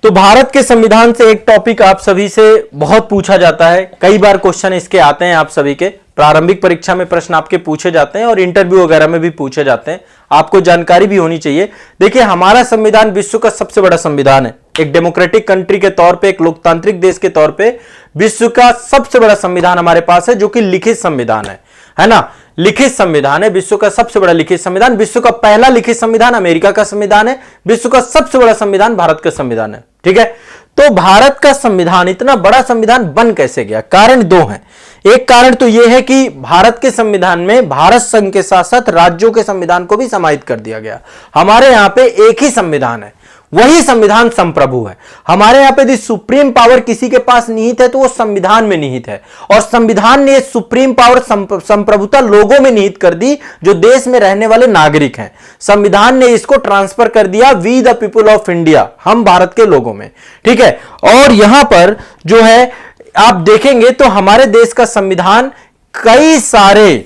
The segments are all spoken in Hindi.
तो भारत के संविधान से एक टॉपिक आप सभी से बहुत पूछा जाता है, कई बार क्वेश्चन इसके आते हैं, आप सभी के प्रारंभिक परीक्षा में प्रश्न आपके पूछे जाते हैं और इंटरव्यू वगैरह में भी पूछे जाते हैं, आपको जानकारी भी होनी चाहिए। देखिए, हमारा संविधान विश्व का सबसे बड़ा संविधान है। एक डेमोक्रेटिक कंट्री के तौर पे, एक लोकतांत्रिक देश के तौर पे विश्व का सबसे बड़ा संविधान हमारे पास है, जो कि लिखित संविधान है ना। लिखित संविधान है, विश्व का सबसे बड़ा लिखित संविधान। विश्व का पहला लिखित संविधान अमेरिका का संविधान है। विश्व का सबसे बड़ा संविधान भारत का संविधान है। ठीक है, तो भारत का संविधान इतना बड़ा संविधान बन कैसे गया? कारण दो हैं। एक कारण तो यह है कि भारत के संविधान में भारत संघ के साथ साथ राज्यों के संविधान को भी समाहित कर दिया गया। हमारे यहां पे एक ही संविधान है, वही संविधान संप्रभु है। हमारे यहां पे यदि सुप्रीम पावर किसी के पास निहित है तो वो संविधान में निहित है, और संविधान ने सुप्रीम पावर संप्रभुता लोगों में निहित कर दी, जो देश में रहने वाले नागरिक हैं। संविधान ने इसको ट्रांसफर कर दिया we the people of India, हम भारत के लोगों में। ठीक है, और यहां पर जो है आप देखेंगे तो हमारे देश का संविधान कई सारे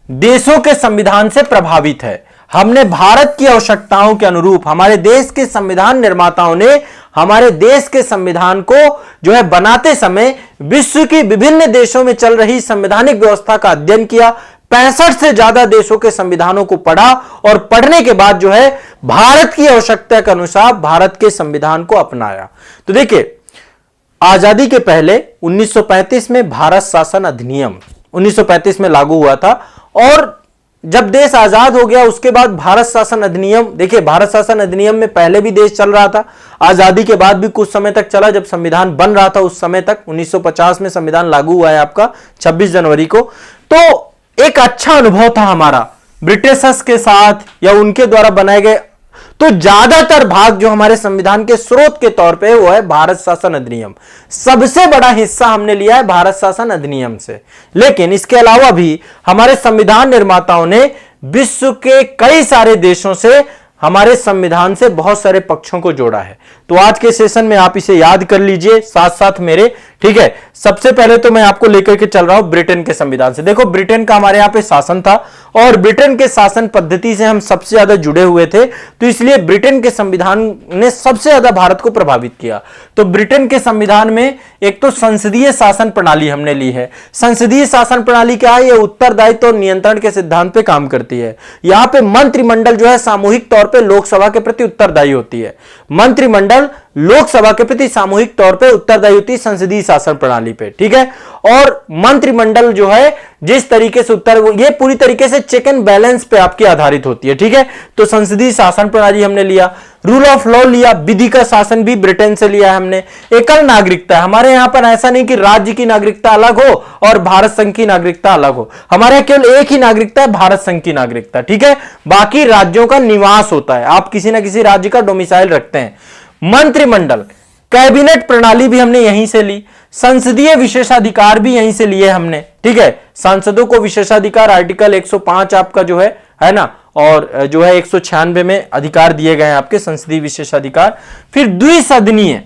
देशों के संविधान से प्रभावित है। हमने भारत की आवश्यकताओं के अनुरूप, हमारे देश के संविधान निर्माताओं ने हमारे देश के संविधान को जो है बनाते समय विश्व की विभिन्न देशों में चल रही संवैधानिक व्यवस्था का अध्ययन किया। 65 से ज्यादा देशों के संविधानों को पढ़ा और पढ़ने के बाद जो है भारत की आवश्यकता के अनुसार भारत के संविधान को अपनाया। तो देखिए, आजादी के पहले 1935 में भारत शासन अधिनियम 1935 में लागू हुआ था, और जब देश आजाद हो गया उसके बाद भारत शासन अधिनियम, देखिए भारत शासन अधिनियम में पहले भी देश चल रहा था, आजादी के बाद भी कुछ समय तक चला, जब संविधान बन रहा था उस समय तक 1950 में संविधान लागू हुआ है आपका 26 जनवरी को। तो एक अच्छा अनुभव था हमारा ब्रिटिशर्स के साथ या उनके द्वारा बनाए गए। तो ज्यादातर भाग जो हमारे संविधान के स्रोत के तौर पे वो है भारत शासन अधिनियम। सबसे बड़ा हिस्सा हमने लिया है भारत शासन अधिनियम से। लेकिन इसके अलावा भी हमारे संविधान निर्माताओं ने विश्व के कई सारे देशों से हमारे संविधान से बहुत सारे पक्षों को जोड़ा है। तो आज के सेशन में आप इसे याद कर लीजिए साथ साथ मेरे। ठीक है, सबसे पहले तो मैं आपको लेकर के चल रहा हूं ब्रिटेन के संविधान से। देखो, ब्रिटेन का हमारे यहां पे शासन था और ब्रिटेन के शासन पद्धति से हम सबसे ज्यादा जुड़े हुए थे, तो इसलिए ब्रिटेन के संविधान ने सबसे ज्यादा भारत को प्रभावित किया। तो ब्रिटेन के संविधान में एक तो संसदीय शासन प्रणाली हमने ली है। संसदीय शासन प्रणाली क्या है? यह उत्तरदायित्व और नियंत्रण के सिद्धांत पे काम करती है। यहां पे मंत्रिमंडल जो है सामूहिक तौर पे लोकसभा के प्रति उत्तरदायी होती है। मंत्रिमंडल लोकसभा के प्रति सामूहिक तौर पे उत्तरदायी होती है संसदीय शासन प्रणाली पे। ठीक है, और मंत्रिमंडल जो है जिस तरीके से ये पूरी तरीके से चेक एंड बैलेंस पे आपकी आधारित होती है। ठीक है, तो संसदीय शासन प्रणाली हमने लिया। रूल ऑफ लॉ लिया, विधि का शासन भी ब्रिटेन से लिया है हमने। एकल नागरिकता, हमारे यहां पर ऐसा नहीं कि राज्य की नागरिकता अलग हो और भारत संघ की नागरिकता अलग हो। हमारे यहां केवल एक ही नागरिकता है, भारत संघ की नागरिकता। ठीक है, बाकी राज्यों का निवास होता है, आप किसी ना किसी राज्य का डोमिसाइल रखते हैं। मंत्रिमंडल, कैबिनेट प्रणाली भी हमने यहीं से ली। संसदीय विशेषाधिकार भी यहीं से लिए हमने। ठीक है, सांसदों को विशेषाधिकार आर्टिकल 105 आपका जो है ना, और जो है 196 में अधिकार दिए गए हैं आपके संसदीय विशेषाधिकार। फिर द्विसदनीय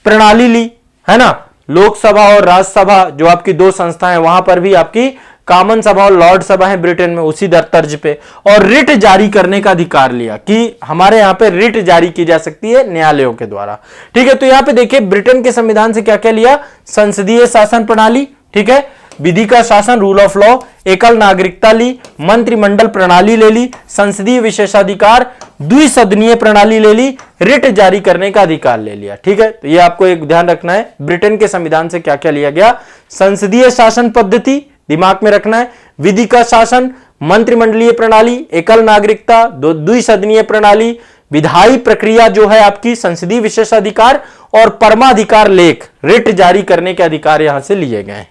प्रणाली ली, है ना, लोकसभा और राज्यसभा जो आपकी दो संस्थाएं, वहां पर भी आपकी कॉमन सभा और लॉर्ड सभा है ब्रिटेन में उसी तर्ज पे। और रिट जारी करने का अधिकार लिया कि हमारे यहां पे रिट जारी की जा सकती है न्यायालयों के द्वारा। ठीक है, तो यहां पे देखिए ब्रिटेन के संविधान से क्या क्या लिया? संसदीय शासन प्रणाली, ठीक है, विधि का शासन, रूल ऑफ लॉ, एकल नागरिकता ली, मंत्रिमंडल प्रणाली ले ली, संसदीय विशेषाधिकार, द्विसदनीय प्रणाली ले ली, रिट जारी करने का अधिकार ले लिया। ठीक है, तो ये आपको एक ध्यान रखना है, ब्रिटेन के संविधान से क्या क्या लिया गया। संसदीय शासन पद्धति दिमाग में रखना है, विधि का शासन, मंत्रिमंडलीय प्रणाली, एकल नागरिकता, द्विसदनीय प्रणाली, विधायी प्रक्रिया जो है आपकी, संसदीय विशेषाधिकार और परमाधिकार लेख, रिट जारी करने के अधिकार यहां से लिए गए।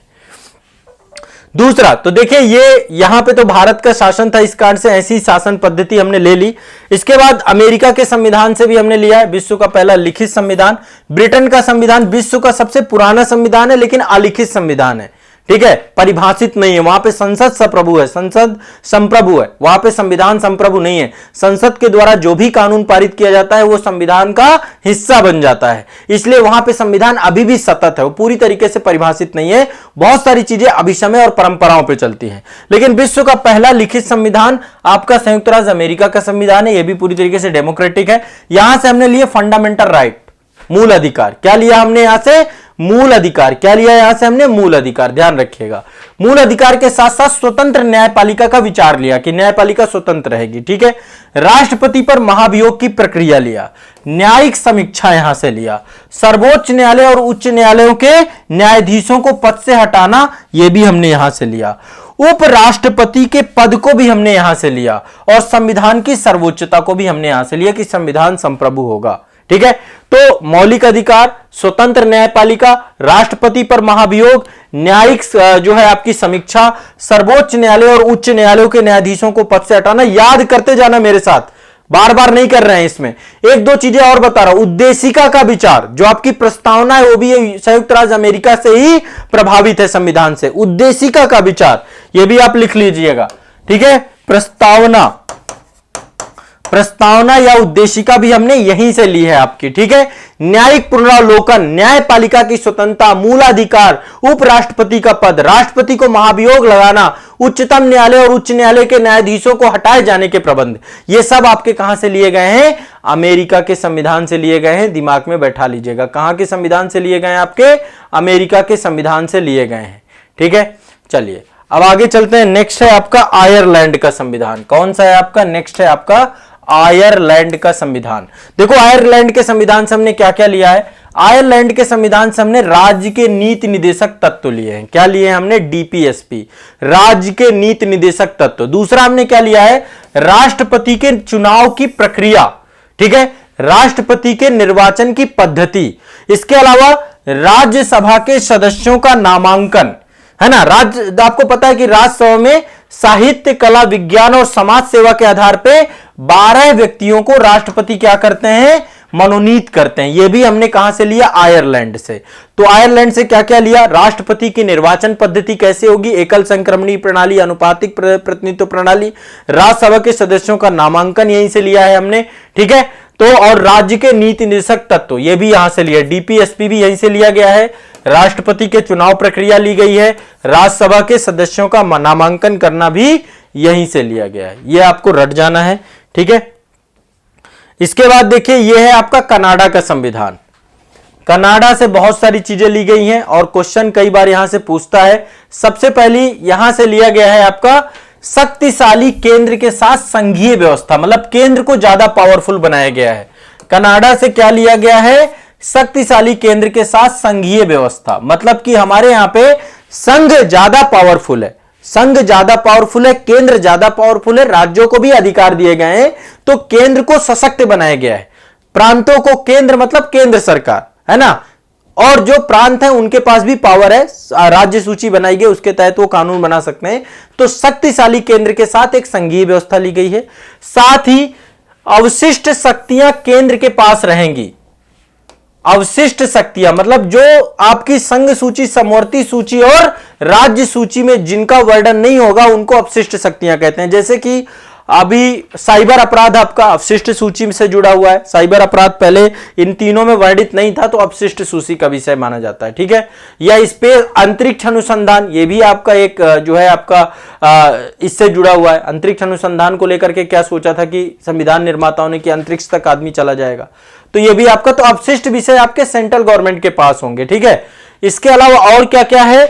दूसरा तो देखिए, ये यहां पे तो भारत का शासन था, इस कारण से ऐसी शासन पद्धति हमने ले ली। इसके बाद अमेरिका के संविधान से भी हमने लिया है, विश्व का पहला लिखित संविधान। ब्रिटेन का संविधान विश्व का सबसे पुराना संविधान है, लेकिन अलिखित संविधान है। ठीक है, परिभाषित नहीं है, वहां पे संसद संप्रभु है, संसद संप्रभु है, वहां पे संविधान संप्रभु नहीं है। संसद के द्वारा जो भी कानून पारित किया जाता है वो संविधान का हिस्सा बन जाता है, इसलिए वहां पे संविधान अभी भी सतत है, वो पूरी तरीके से परिभाषित नहीं है। बहुत सारी चीजें अभिसमय और परंपराओं पे चलती हैं। लेकिन विश्व का पहला लिखित संविधान आपका संयुक्त राज्य अमेरिका का संविधान है, यह भी पूरी तरीके से डेमोक्रेटिक है। यहां से हमने लिए फंडामेंटल राइट, मूल अधिकार। क्या लिया हमने यहां से? मूल अधिकार। क्या लिया यहां से हमने? मूल अधिकार। ध्यान रखिएगा, मूल अधिकार के साथ साथ स्वतंत्र न्यायपालिका का विचार लिया कि न्यायपालिका स्वतंत्र रहेगी। ठीक है। राष्ट्रपति पर महाभियोग की प्रक्रिया लिया, न्यायिक समीक्षा यहां से लिया, सर्वोच्च न्यायालय और उच्च न्यायालयों के न्यायाधीशों को पद से हटाना, यह भी हमने यहां से लिया, उपराष्ट्रपति के पद को भी हमने यहां से लिया, और संविधान की सर्वोच्चता को भी हमने यहां से लिया कि संविधान संप्रभु होगा। ठीक है। तो मौलिक अधिकार, स्वतंत्र न्यायपालिका, राष्ट्रपति पर महाभियोग, न्यायिक जो है आपकी समीक्षा, सर्वोच्च न्यायालय और उच्च न्यायालयों के न्यायाधीशों को पद से हटाना। याद करते जाना मेरे साथ, बार बार नहीं कर रहे हैं इसमें। एक दो चीजें और बता रहा हूं। उद्देशिका का विचार, जो आपकी प्रस्तावना है वो भी संयुक्त राज्य अमेरिका से ही प्रभावित है, संविधान से। उद्देशिका का विचार ये भी आप लिख लीजिएगा। ठीक है। प्रस्तावना या उद्देशिका भी हमने यहीं से ली है आपकी। ठीक है। न्यायिक पुनरावलोकन, न्यायपालिका की स्वतंत्रता, मूलाधिकार, उपराष्ट्रपति का पद, राष्ट्रपति को महाभियोग लगाना, उच्चतम न्यायालय और उच्च न्यायालय के न्यायाधीशों को हटाए जाने के प्रबंध, ये सब आपके कहां से लिए गए हैं? अमेरिका के संविधान से लिए गए हैं। दिमाग में बैठा लीजिएगा, कहां के संविधान से लिए गए हैं? आपके अमेरिका के संविधान से लिए गए हैं। ठीक है। चलिए अब आगे चलते हैं। नेक्स्ट है आपका आयरलैंड का संविधान। कौन सा है आपका? नेक्स्ट है आपका आयरलैंड का संविधान। देखो आयरलैंड के संविधान से हमने क्या क्या लिया है? आयरलैंड के संविधान से हमने राज्य के नीति निदेशक तत्व लिए हैं। क्या लिए हैं हमने? डीपीएसपी, राज्य के नीति निदेशक तत्व। दूसरा हमने क्या लिया है? राष्ट्रपति के चुनाव की प्रक्रिया। ठीक है। राष्ट्रपति के निर्वाचन की पद्धति। इसके अलावा राज्यसभा के सदस्यों का नामांकन, है ना। राज्य, आपको पता है कि राज्यसभा में साहित्य, कला, विज्ञान और समाज सेवा के आधार पे 12 व्यक्तियों को राष्ट्रपति क्या करते हैं? मनोनीत करते हैं। यह भी हमने कहां से लिया? आयरलैंड से। तो आयरलैंड से क्या क्या लिया? राष्ट्रपति की निर्वाचन पद्धति कैसे होगी? एकल संक्रमणी प्रणाली, अनुपातिक प्रतिनिधित्व प्रणाली, राज्यसभा के सदस्यों का नामांकन यहीं से लिया है हमने। ठीक है। तो और राज्य के नीति निदेशक तत्व ये भी यहां से लिया, डीपीएसपी भी यहीं से लिया गया है। राष्ट्रपति के चुनाव प्रक्रिया ली गई है। राज्यसभा के सदस्यों का नामांकन करना भी यहीं से लिया गया है। यह आपको रट जाना है। ठीक है। इसके बाद देखिए यह है आपका कनाडा का संविधान। कनाडा से बहुत सारी चीजें ली गई हैं और क्वेश्चन कई बार यहां से पूछता है। सबसे पहली यहां से लिया गया है आपका शक्तिशाली केंद्र के साथ संघीय व्यवस्था, मतलब केंद्र को ज्यादा पावरफुल बनाया गया है। कनाडा से क्या लिया गया है? शक्तिशाली केंद्र के साथ संघीय व्यवस्था, मतलब कि हमारे यहां पे संघ ज्यादा पावरफुल है, संघ ज्यादा पावरफुल है, केंद्र ज्यादा पावरफुल है, राज्यों को भी अधिकार दिए गए हैं, तो केंद्र को सशक्त बनाया गया है। प्रांतों को केंद्र मतलब केंद्र सरकार, है ना, और जो प्रांत है उनके पास भी पावर है, राज्य सूची बनाई गई, उसके तहत वो कानून बना सकते हैं। तो शक्तिशाली केंद्र के साथ एक संघीय व्यवस्था ली गई है। साथ ही अवशिष्ट शक्तियां केंद्र के पास रहेंगी। अवशिष्ट शक्तियां मतलब जो आपकी संघ सूची, समवर्ती सूची और राज्य सूची में जिनका वर्णन नहीं होगा उनको अवशिष्ट शक्तियां कहते हैं। जैसे कि अभी साइबर अपराध आपका अवशिष्ट सूची से जुड़ा हुआ है। साइबर अपराध पहले इन तीनों में वर्णित नहीं था, तो अवशिष्ट सूची का विषय माना जाता है। ठीक है। या स्पेस अंतरिक्ष अनुसंधान, ये भी आपका एक जो है आपका इससे जुड़ा हुआ है। अंतरिक्ष अनुसंधान को लेकर के क्या सोचा था कि संविधान निर्माताओं ने कि अंतरिक्ष तक आदमी चला जाएगा, तो ये भी आपका, तो अवशिष्ट विषय आपके सेंट्रल गवर्नमेंट के पास होंगे। ठीक है। इसके अलावा और क्या क्या है?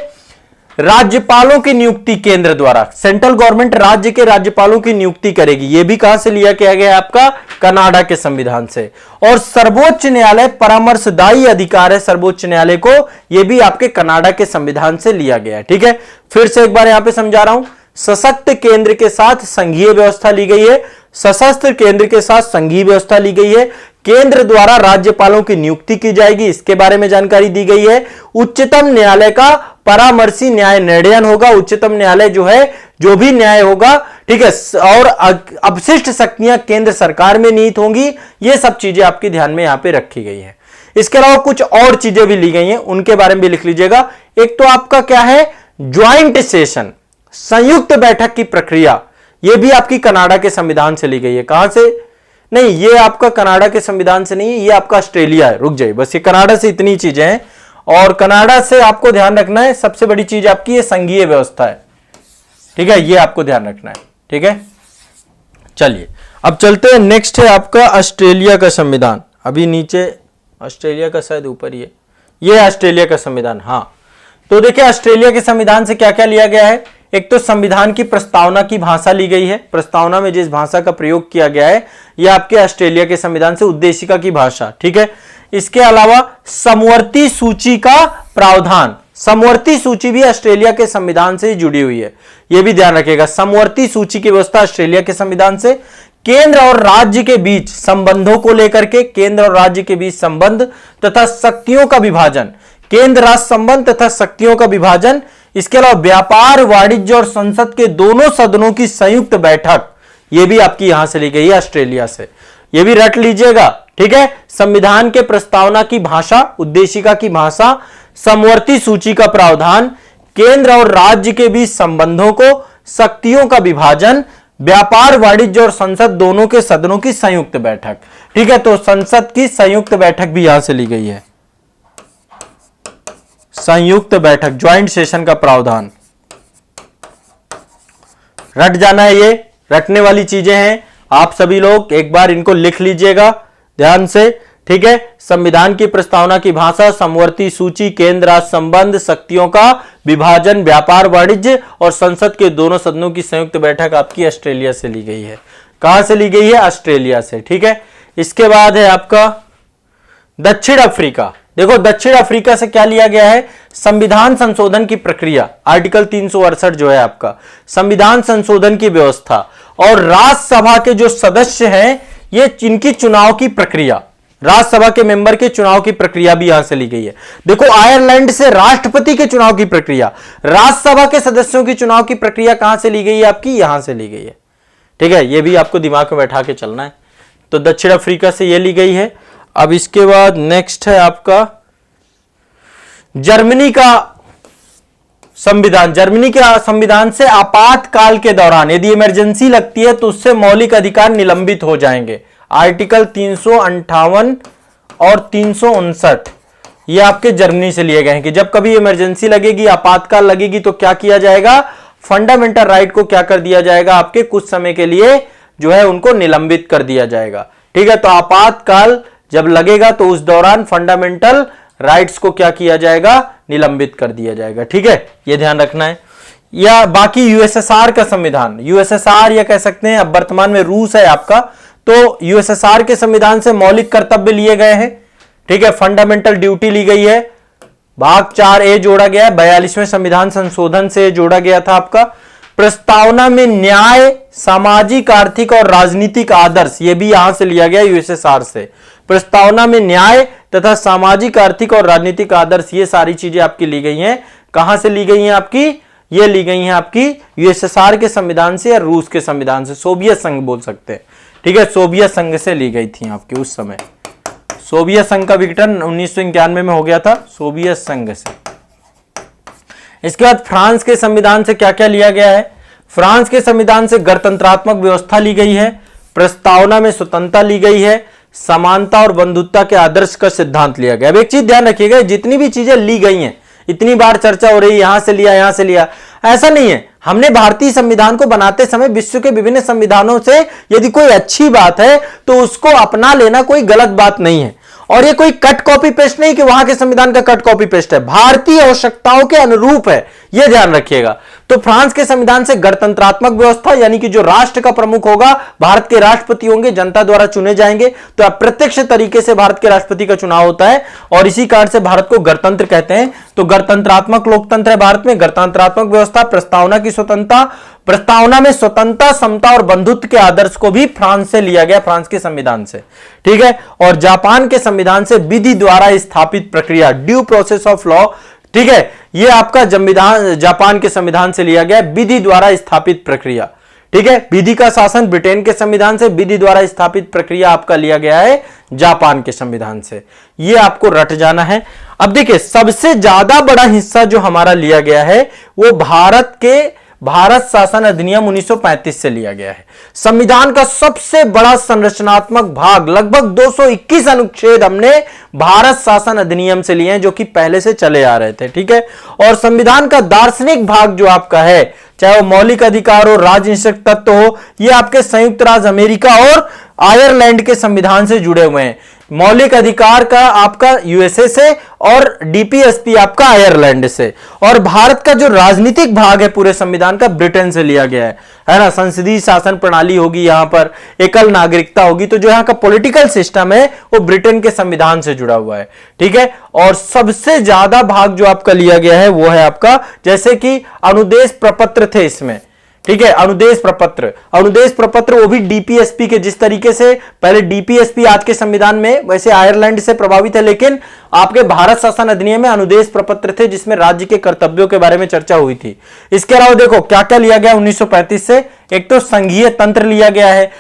राज्यपालों की नियुक्ति केंद्र द्वारा, सेंट्रल गवर्नमेंट राज्य के राज्यपालों की नियुक्ति करेगी। यह भी कहां से लिया गया है? आपका कनाडा के संविधान से। और सर्वोच्च न्यायालय परामर्शदायी अधिकार है सर्वोच्च न्यायालय को, यह भी आपके कनाडा के संविधान से लिया गया है। ठीक है। फिर से एक बार यहां पे समझा रहा हूं, सशक्त केंद्र के साथ संघीय व्यवस्था ली गई है, सशस्त्र केंद्र के साथ संघीय व्यवस्था ली गई है, केंद्र द्वारा राज्यपालों की नियुक्ति की जाएगी, इसके बारे में जानकारी दी गई है। उच्चतम न्यायालय का परामर्शी न्याय निर्णयन होगा, उच्चतम न्यायालय जो है जो भी न्याय होगा, ठीक है, और अवशिष्ट शक्तियां केंद्र सरकार में निहित होंगी। ये सब चीजें आपके ध्यान में यहां पे रखी गई हैं। इसके अलावा कुछ और चीजें भी ली गई हैं, उनके बारे में भी लिख लीजिएगा। एक तो आपका क्या है? ज्वाइंट सेशन, संयुक्त बैठक की प्रक्रिया, यह भी आपकी कनाडा के संविधान से ली गई है। कहां से? नहीं, ये आपका कनाडा के संविधान से नहीं है, ये आपका ऑस्ट्रेलिया है। रुक जाइए, बस ये कनाडा से इतनी चीजें हैं। और कनाडा से आपको ध्यान रखना है, सबसे बड़ी चीज आपकी ये संघीय व्यवस्था है। ठीक है, ये आपको ध्यान रखना है। ठीक है। चलिए अब चलते हैं, नेक्स्ट है आपका ऑस्ट्रेलिया का संविधान। अभी नीचे ऑस्ट्रेलिया का शायद ऊपर ही है, ये ऑस्ट्रेलिया का संविधान। हाँ, तो देखिए ऑस्ट्रेलिया के संविधान से क्या क्या लिया गया है। एक तो संविधान की प्रस्तावना की भाषा ली गई है, प्रस्तावना में जिस भाषा का प्रयोग किया गया है यह आपके ऑस्ट्रेलिया के संविधान से, उद्देशिका की भाषा, ठीक है। इसके अलावा समवर्ती सूची का प्रावधान, समवर्ती सूची भी ऑस्ट्रेलिया के संविधान से जुड़ी हुई है, यह भी ध्यान रखिएगा। समवर्ती सूची की व्यवस्था ऑस्ट्रेलिया के संविधान से। केंद्र और राज्य के बीच संबंधों को लेकर के, केंद्र और राज्य के बीच संबंध तथा शक्तियों का विभाजन, केंद्र राज्य संबंध तथा शक्तियों का विभाजन। इसके अलावा व्यापार, वाणिज्य और संसद के दोनों सदनों की संयुक्त बैठक, यह भी आपकी यहां से ली गई है ऑस्ट्रेलिया से, यह भी रट लीजिएगा, ठीक है। संविधान के प्रस्तावना की भाषा, उद्देशिका की भाषा, समवर्ती सूची का प्रावधान, केंद्र और राज्य के बीच संबंधों को, शक्तियों का विभाजन, व्यापार, वाणिज्य और संसद दोनों के सदनों की संयुक्त बैठक, ठीक है। तो संसद की संयुक्त बैठक भी यहां से ली गई है, संयुक्त बैठक, ज्वाइंट सेशन का प्रावधान, रट जाना है, ये रटने वाली चीजें हैं। आप सभी लोग एक बार इनको लिख लीजिएगा ध्यान से, ठीक है। संविधान की प्रस्तावना की भाषा, समवर्ती सूची, केंद्र राज्य संबंध, शक्तियों का विभाजन, व्यापार, वाणिज्य और संसद के दोनों सदनों की संयुक्त बैठक आपकी ऑस्ट्रेलिया से ली गई है। कहां से ली गई है? ऑस्ट्रेलिया से, ठीक है। इसके बाद है आपका दक्षिण अफ्रीका। देखो दक्षिण अफ्रीका से क्या लिया गया है? संविधान संशोधन की प्रक्रिया, आर्टिकल 368 जो है आपका, संविधान संशोधन की व्यवस्था और राज्यसभा के जो सदस्य हैं, ये इनकी चुनाव की प्रक्रिया, राज्यसभा के मेंबर के चुनाव की प्रक्रिया भी यहां से ली गई है। देखो आयरलैंड से राष्ट्रपति के चुनाव की प्रक्रिया, राज्यसभा के सदस्यों की चुनाव की प्रक्रिया कहां से ली गई है? आपकी यहां से ली गई है, ठीक है। यह भी आपको दिमाग में बैठा के चलना है। तो दक्षिण अफ्रीका से यह ली गई है। अब इसके बाद नेक्स्ट है आपका जर्मनी का संविधान। जर्मनी के संविधान से आपातकाल के दौरान यदि इमरजेंसी लगती है तो उससे मौलिक अधिकार निलंबित हो जाएंगे। आर्टिकल 358 और 359 ये आपके जर्मनी से लिए गए हैं कि जब कभी इमरजेंसी लगेगी, आपातकाल लगेगी तो क्या किया जाएगा? फंडामेंटल राइट को क्या कर दिया जाएगा? आपके कुछ समय के लिए जो है उनको निलंबित कर दिया जाएगा, ठीक है। तो आपातकाल जब लगेगा तो उस दौरान फंडामेंटल राइट्स को क्या किया जाएगा? निलंबित कर दिया जाएगा, ठीक है। यह ध्यान रखना है। या बाकी यूएसएसआर का संविधान, यूएसएसआर या कह सकते हैं अब वर्तमान में रूस है आपका, तो यूएसएसआर के संविधान से मौलिक कर्तव्य लिए गए हैं, ठीक है। फंडामेंटल ड्यूटी ली गई है, भाग 4A जोड़ा गया है, 42वें संविधान संशोधन से जोड़ा गया था आपका। प्रस्तावना में न्याय, सामाजिक, आर्थिक और राजनीतिक आदर्श, यह भी यहां से लिया गया यूएसएसआर से। प्रस्तावना में न्याय तथा सामाजिक, आर्थिक और राजनीतिक आदर्श, ये सारी चीजें आपकी ली गई हैं। कहां से ली गई हैं आपकी? ये ली गई हैं आपकी यूएसएसआर के संविधान से या रूस के संविधान से, सोवियत संघ बोल सकते हैं, ठीक है। सोवियत संघ से ली गई थी आपकी उस समय। सोवियत संघ का विघटन 1991 में हो गया था, सोवियत संघ से। इसके बाद फ्रांस के संविधान से क्या क्या लिया गया है? फ्रांस के संविधान से गणतंत्रात्मक व्यवस्था ली गई है, प्रस्तावना में स्वतंत्रता ली गई है, समानता और बंधुत्व के आदर्श का सिद्धांत लिया गया। अब एक चीज ध्यान रखिएगा, जितनी भी चीजें ली गई हैं, इतनी बार चर्चा हो रही, यहां से लिया, यहां से लिया, ऐसा नहीं है। हमने भारतीय संविधान को बनाते समय विश्व के विभिन्न संविधानों से यदि कोई अच्छी बात है तो उसको अपना लेना कोई गलत बात नहीं है। और ये कोई कट कॉपी पेस्ट नहीं कि वहां के संविधान का कट कॉपी पेस्ट है, भारतीय आवश्यकताओं के अनुरूप है, यह ध्यान रखिएगा। तो फ्रांस के संविधान से गणतंत्रात्मक व्यवस्था, यानी कि जो राष्ट्र का प्रमुख होगा, भारत के राष्ट्रपति होंगे, जनता द्वारा चुने जाएंगे, तो अप्रत्यक्ष तरीके से भारत के राष्ट्रपति का चुनाव होता है और इसी कारण से भारत को गणतंत्र कहते हैं। तो गणतंत्रात्मक लोकतंत्र है भारत में, गणतंत्रात्मक व्यवस्था, प्रस्तावना की स्वतंत्रता, प्रस्तावना में स्वतंत्रता, समता और बंधुत्व के आदर्श को भी फ्रांस से लिया गया, फ्रांस के संविधान से, ठीक है। और जापान के संविधान से विधि द्वारा स्थापित प्रक्रिया, ड्यू प्रोसेस ऑफ लॉ, ठीक है। यह आपका संविधान जापान के संविधान से लिया गया, विधि द्वारा स्थापित प्रक्रिया, ठीक है। विधि का शासन ब्रिटेन के संविधान से, विधि द्वारा स्थापित प्रक्रिया आपका लिया गया है जापान के संविधान से। यह आपको रट जाना है। अब देखिए सबसे ज्यादा बड़ा हिस्सा जो हमारा लिया गया है वो भारत शासन अधिनियम 1935 से लिया गया है। संविधान का सबसे बड़ा संरचनात्मक भाग, लगभग 221 अनुच्छेद हमने भारत शासन अधिनियम से लिए हैं, जो कि पहले से चले आ रहे थे, ठीक है। और संविधान का दार्शनिक भाग जो आपका है, चाहे वो मौलिक अधिकार हो, राजनीतिक तत्व हो, ये आपके संयुक्त राज्य अमेरिका और आयरलैंड के संविधान से जुड़े हुए हैं। मौलिक अधिकार का आपका यूएसए से और डीपीएसपी आपका आयरलैंड से, और भारत का जो राजनीतिक भाग है पूरे संविधान का ब्रिटेन से लिया गया है ना। संसदीय शासन प्रणाली होगी, यहां पर एकल नागरिकता होगी, तो जो यहां का पॉलिटिकल सिस्टम है वो ब्रिटेन के संविधान से जुड़ा हुआ है, ठीक है। और सबसे ज्यादा भाग जो आपका लिया गया है वो है आपका, जैसे कि अनुदेश प्रपत्र थे इसमें, ठीक है, अनुदेश प्रपत्र वो भी डीपीएसपी के, जिस तरीके से पहले डीपीएसपी आज के संविधान में वैसे आयरलैंड से प्रभावित है, लेकिन आपके भारत शासन अधिनियम में अनुदेश प्रपत्र थे जिसमें राज्य के कर्तव्यों के बारे में चर्चा हुई थी। इसके अलावा देखो क्या क्या लिया गया 1935 से, एक तो संघीय तंत्र लिया गया है,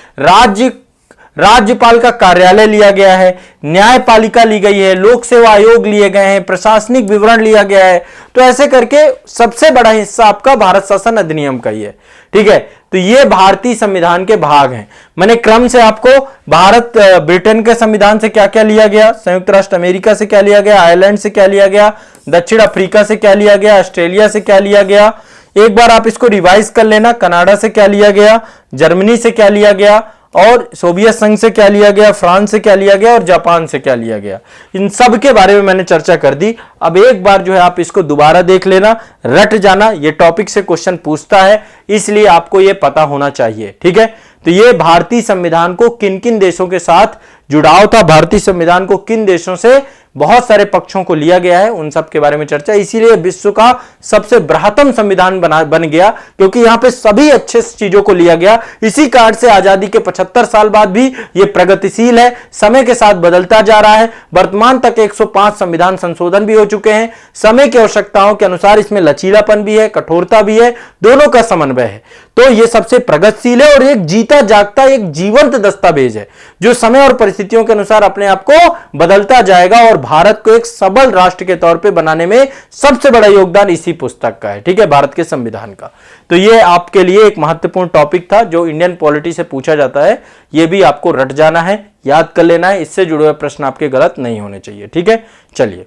राज्यपाल का कार्यालय लिया गया है, न्यायपालिका ली गई है, लोक सेवा आयोग लिए गए हैं, प्रशासनिक विवरण लिया गया है। तो ऐसे करके सबसे बड़ा हिस्सा आपका भारत शासन अधिनियम का ही है, ठीक है। तो ये भारतीय संविधान के भाग हैं। मैंने क्रम से आपको ब्रिटेन के संविधान से क्या क्या लिया गया, संयुक्त राष्ट्र अमेरिका से क्या लिया गया, आयरलैंड से क्या लिया गया, दक्षिण अफ्रीका से क्या लिया गया, ऑस्ट्रेलिया से क्या लिया गया, एक बार आप इसको रिवाइज कर लेना, कनाडा से क्या लिया गया, जर्मनी से क्या लिया गया, और सोवियत संघ से क्या लिया गया, फ्रांस से क्या लिया गया, और जापान से क्या लिया गया। इन सब के बारे में मैंने चर्चा कर दी। अब एक बार जो है आप इसको दोबारा देख लेना, रट जाना, ये टॉपिक से क्वेश्चन पूछता है, इसलिए आपको ये पता होना चाहिए, ठीक है। तो ये भारतीय संविधान को किन किन देशों के साथ जुड़ाव था, भारतीय संविधान को किन देशों से बहुत सारे पक्षों को लिया गया है, उन सब के बारे में चर्चा। इसीलिए विश्व का सबसे बृहत्तम संविधान बन गया, क्योंकि यहां पे सभी अच्छे चीजों को लिया गया। इसी कारण से आजादी के 75 साल बाद भी ये प्रगतिशील है, समय के साथ बदलता जा रहा है। वर्तमान तक 105 संविधान संशोधन भी हो चुके हैं। समय की आवश्यकताओं के अनुसार इसमें लचीलापन भी है, कठोरता भी है, दोनों का समन्वय है। तो ये सबसे प्रगतिशील है और एक जीता जागता, एक जीवंत दस्तावेज है जो समय और परिस्थितियों के अनुसार अपने आप को बदलता जाएगा, और भारत को एक सबल राष्ट्र के तौर पे बनाने में सबसे बड़ा योगदान इसी पुस्तक का है, ठीक है, भारत के संविधान का। तो ये आपके लिए एक महत्वपूर्ण टॉपिक था जो इंडियन पॉलिटी से पूछा जाता है। ये भी आपको रट जाना है, याद कर लेना है, इससे जुड़े हुए प्रश्न आपके गलत नहीं होने चाहिए, ठीक है। चलिए